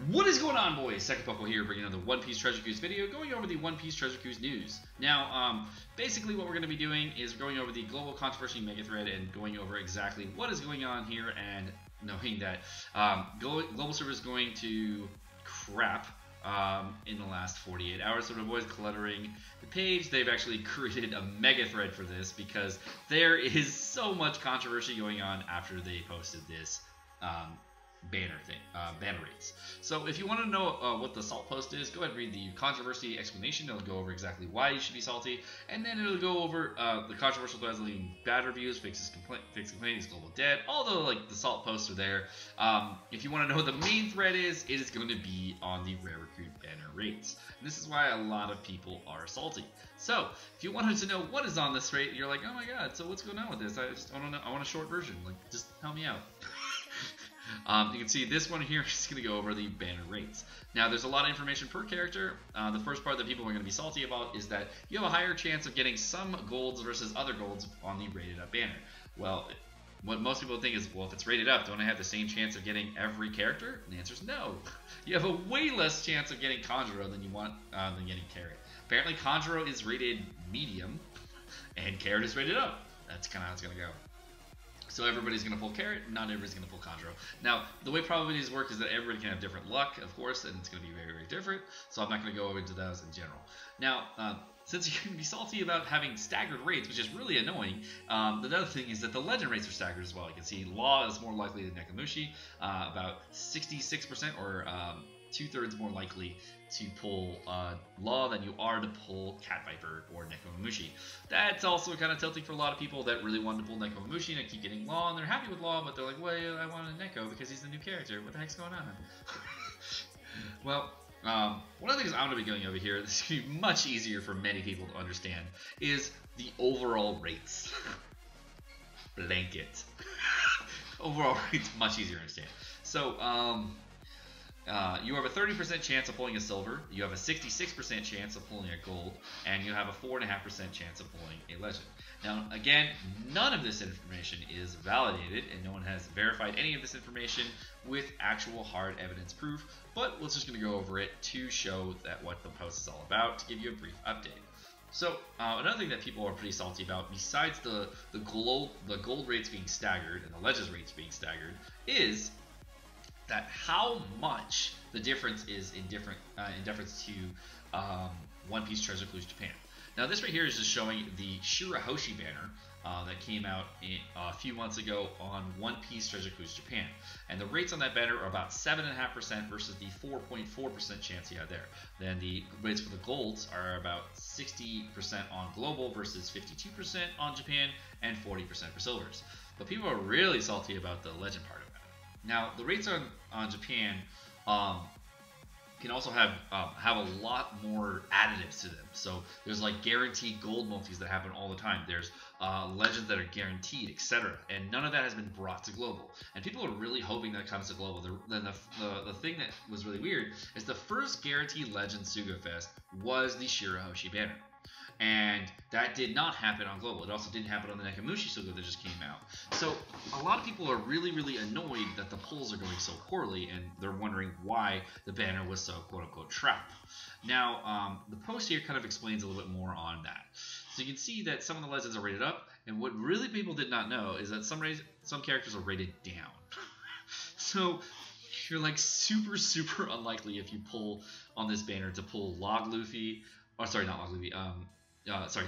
What is going on, boys? Sekapoko here, bringing another One Piece Treasure Cruise video, going over the One Piece Treasure Cruise news. Now, basically what we're going to be doing is going over the global controversy mega thread and going over exactly what is going on here, and knowing that global server is going to crap in the last 48 hours. So to avoid cluttering the page, they've actually created a mega thread for this because there is so much controversy going on after they posted this banner rates. So if you want to know what the salt post is, go ahead and read the controversy explanation. It'll go over exactly why you should be salty, and then it'll go over the controversial threads, leaving bad reviews, fixes complaints, global debt. Although like the salt posts are there. If you want to know what the main thread is, it is going to be on the rare recruit banner rates. And this is why a lot of people are salty. So if you wanted to know what is on this rate, you're like, oh my god, so what's going on with this? I don't know. I want a short version. Like, just help me out. You can see this one here is going to go over the banner rates. Now, there's a lot of information per character. The first part that people are going to be salty about is that you have a higher chance of getting some golds versus other golds on the rated up banner. Well, what most people think is, well, if it's rated up, don't I have the same chance of getting every character? And the answer is no. You have a way less chance of getting Kanjuro than you want than getting Carrot. Apparently, Kanjuro is rated medium, and Carrot is rated up. That's kind of how it's going to go. So everybody's going to pull Carrot, not everybody's going to pull Kanjuro. Now, the way probabilities work is that everybody can have different luck, of course, and it's going to be very, very different. So I'm not going to go into those in general. Now, since you can be salty about having staggered rates, which is really annoying, the other thing is that the legend rates are staggered as well. You can see Law is more likely than Nekomushi, about 66% or 2/3 more likely to pull Law than you are to pull Cat Viper or Nekomamushi. That's also kind of tilting for a lot of people that really wanted to pull Nekomamushi and keep getting Law, and they're happy with Law, but they're like, well, I wanted Neko because he's the new character. What the heck's going on? Well, one of the things I'm going to be going over here, this is going to be much easier for many people to understand, is the overall rates. Blanket. Overall rates, much easier to understand. So, you have a 30% chance of pulling a silver, you have a 66% chance of pulling a gold, and you have a 4.5% chance of pulling a legend. Now, again, none of this information is validated, and no one has verified any of this information with actual hard evidence proof, but we're just going to go over it to show that what the post is all about, to give you a brief update. So, another thing that people are pretty salty about, besides the gold rates being staggered and the legends rates being staggered, is that how much the difference is in deference to One Piece Treasure Cruise Japan. Now this right here is just showing the Shirahoshi banner that came out a few months ago on One Piece Treasure Cruise Japan, and the rates on that banner are about 7.5% versus the 4.4% chance you have there. Then the rates for the golds are about 60% on global versus 52% on Japan and 40% for silvers. But people are really salty about the legend part of it. Now, the rates on Japan can also have a lot more additives to them. So there's like guaranteed gold multis that happen all the time. There's legends that are guaranteed, etc. And none of that has been brought to global. And people are really hoping that comes to global. Then the thing that was really weird is the first guaranteed legend Sugofest was the Shirahoshi banner. And that did not happen on global. It also didn't happen on the Nekomushi Sugo that just came out. So a lot of people are really, really annoyed that the pulls are going so poorly, and they're wondering why the banner was so quote-unquote trap. Now, the post here kind of explains a little bit more on that. So you can see that some of the legends are rated up, and what really people did not know is that some characters are rated down. So you're like super, super unlikely if you pull on this banner to pull Log Luffy, or sorry, not Log Luffy,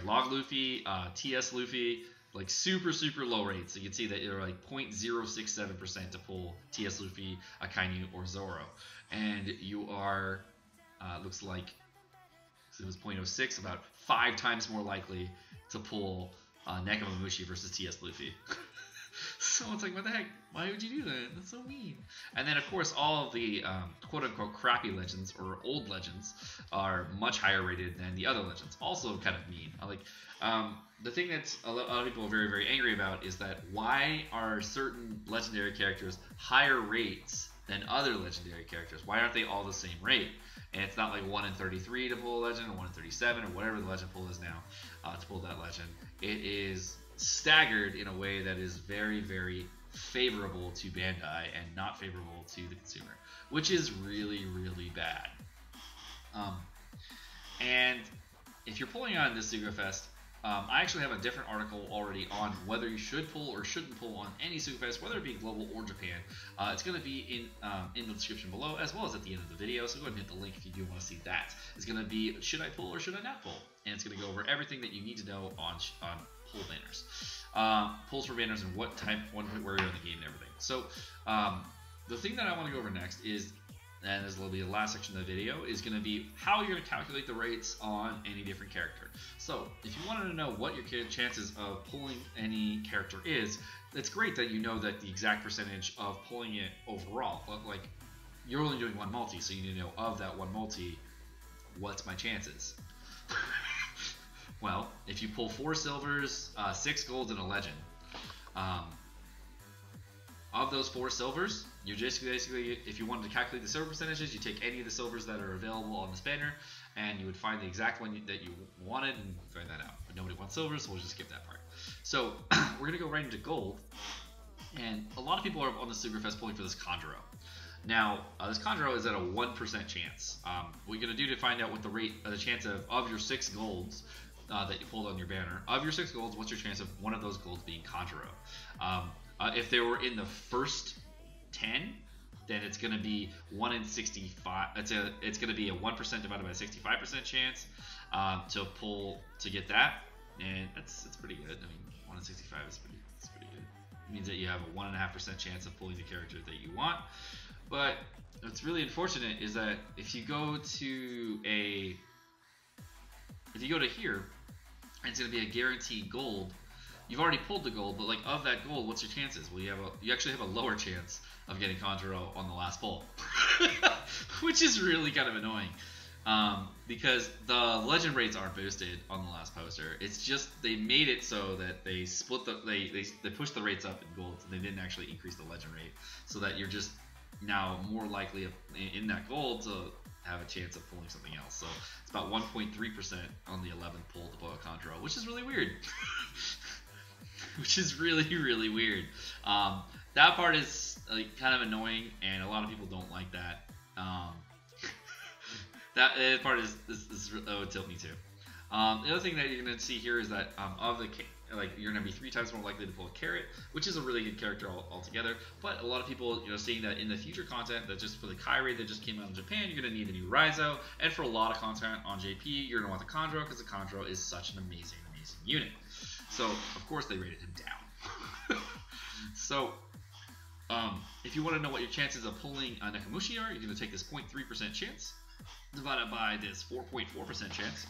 Log Luffy, TS Luffy, like super, super low rates. So you can see that you're like 0.067% to pull TS Luffy, Akainu, or Zoro. And you are, looks like, it was 0.06, about 5 times more likely to pull Nekomamushi versus TS Luffy. So it's like, what the heck? Why would you do that? That's so mean. And then, of course, all of the quote-unquote crappy legends or old legends are much higher rated than the other legends. Also kind of mean. The thing that a lot of people are very, very angry about is that why are certain legendary characters higher rates than other legendary characters? Why aren't they all the same rate? And it's not like 1 in 33 to pull a legend, or 1 in 37, or whatever the legend pool is now to pull that legend. It is staggered in a way that is very, very favorable to Bandai and not favorable to the consumer. which is really, really bad. And if you're pulling on this Sugofest, I actually have a different article already on whether you should pull or shouldn't pull on any Sugofest, whether it be global or Japan. It's going to be in the description below, as well as at the end of the video, so go ahead and hit the link if you do want to see that. It's going to be, should I pull or should I not pull? And it's going to go over everything that you need to know on pull banners. Pulls for banners and what type, where you're in the game and everything. So the thing that I want to go over next is, and this will be the last section of the video, is going to be how you're going to calculate the rates on any different character. So if you wanted to know what your chances of pulling any character is, it's great that you know that the exact percentage of pulling it overall. But like, you're only doing one multi, so you need to know of that one multi, what's my chances? Well, if you pull 4 silvers, 6 golds, and a legend, of those 4 silvers, you're just basically, if you wanted to calculate the silver percentages, you take any of the silvers that are available on this banner, and you would find the exact one that you wanted and find that out. But nobody wants silver, so we'll just skip that part. So we're gonna go right into gold, and a lot of people are on the Sugofest pulling for this Conjuro. Now, this Conjuro is at a 1% chance. What you're gonna do to find out what the rate, the chance of your 6 golds that you pulled on your banner, of your 6 golds, what's your chance of one of those golds being Conjuro? If they were in the first 10, then it's going to be 1 in 65. It's going to be a 1% divided by a 65% chance to get that, and it's pretty good. I mean, 1 in 65 is pretty good. It means that you have a 1.5% chance of pulling the character that you want. But what's really unfortunate is that if you go to here, it's going to be a guaranteed gold. You've already pulled the gold, but like of that gold, what's your chances? Well, you actually have a lower chance of getting Conjuro on the last pull, which is really kind of annoying, because the legend rates aren't boosted on the last poster. It's just they made it so that they split they pushed the rates up in gold, and they didn't actually increase the legend rate, so that you're just now more likely in that gold to have a chance of pulling something else. So it's about 1.3% on the 11th pull to pull a Conjuro, which is really weird. Which is really, really weird. That part is kind of annoying, and a lot of people don't like that. That part that would tilt me too. The other thing that you're going to see here is that you're going to be 3 times more likely to pull a Carrot, which is a really good character altogether. But a lot of people, seeing that in the future content, that just for the Kairi that just came out in Japan, you're going to need a new Raizo, and for a lot of content on JP, you're going to want the Conjuro, because the Conjuro is such an amazing, amazing unit. So, of course, they rated him down. So, if you want to know what your chances of pulling a Nakamushi are, you're going to take this 0.3% chance divided by this 4.4% chance.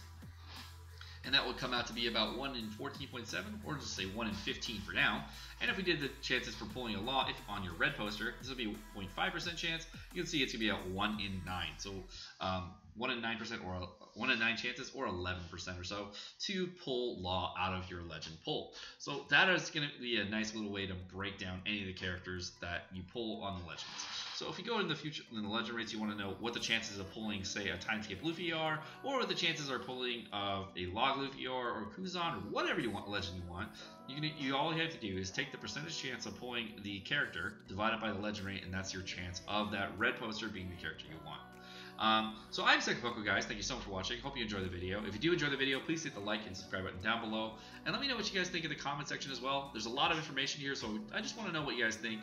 And that would come out to be about 1 in 14.7, or just say 1 in 15 for now. And if we did the chances for pulling a law on your red poster, this would be a 0.5% chance. You can see it's going to be at 1 in 9. So 1 in 9% or 1 in 9 chances, or 11% or so, to pull law out of your legend pull. So that is going to be a nice little way to break down any of the characters that you pull on the legends. So if you go in the future in the legend rates, you want to know what the chances of pulling, say, a Timeskip Luffy are, or what the chances are pulling of a Log Luffy are, or Kuzan, or whatever you want legend you want. All you have to do is take the percentage chance of pulling the character divided by the legend rate, and that's your chance of that red poster being the character you want. So I'm Sekapoko, guys. Thank you so much for watching. Hope you enjoyed the video. If you do enjoy the video, please hit the like and subscribe button down below, and let me know what you guys think in the comment section as well. There's a lot of information here, so I just want to know what you guys think.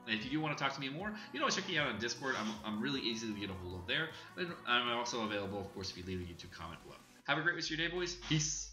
If you do want to talk to me more, you know, check me out on Discord. I'm really easy to get a hold of there. And I'm also available, of course, if you leave a YouTube comment below. Have a great rest of your day, boys. Peace.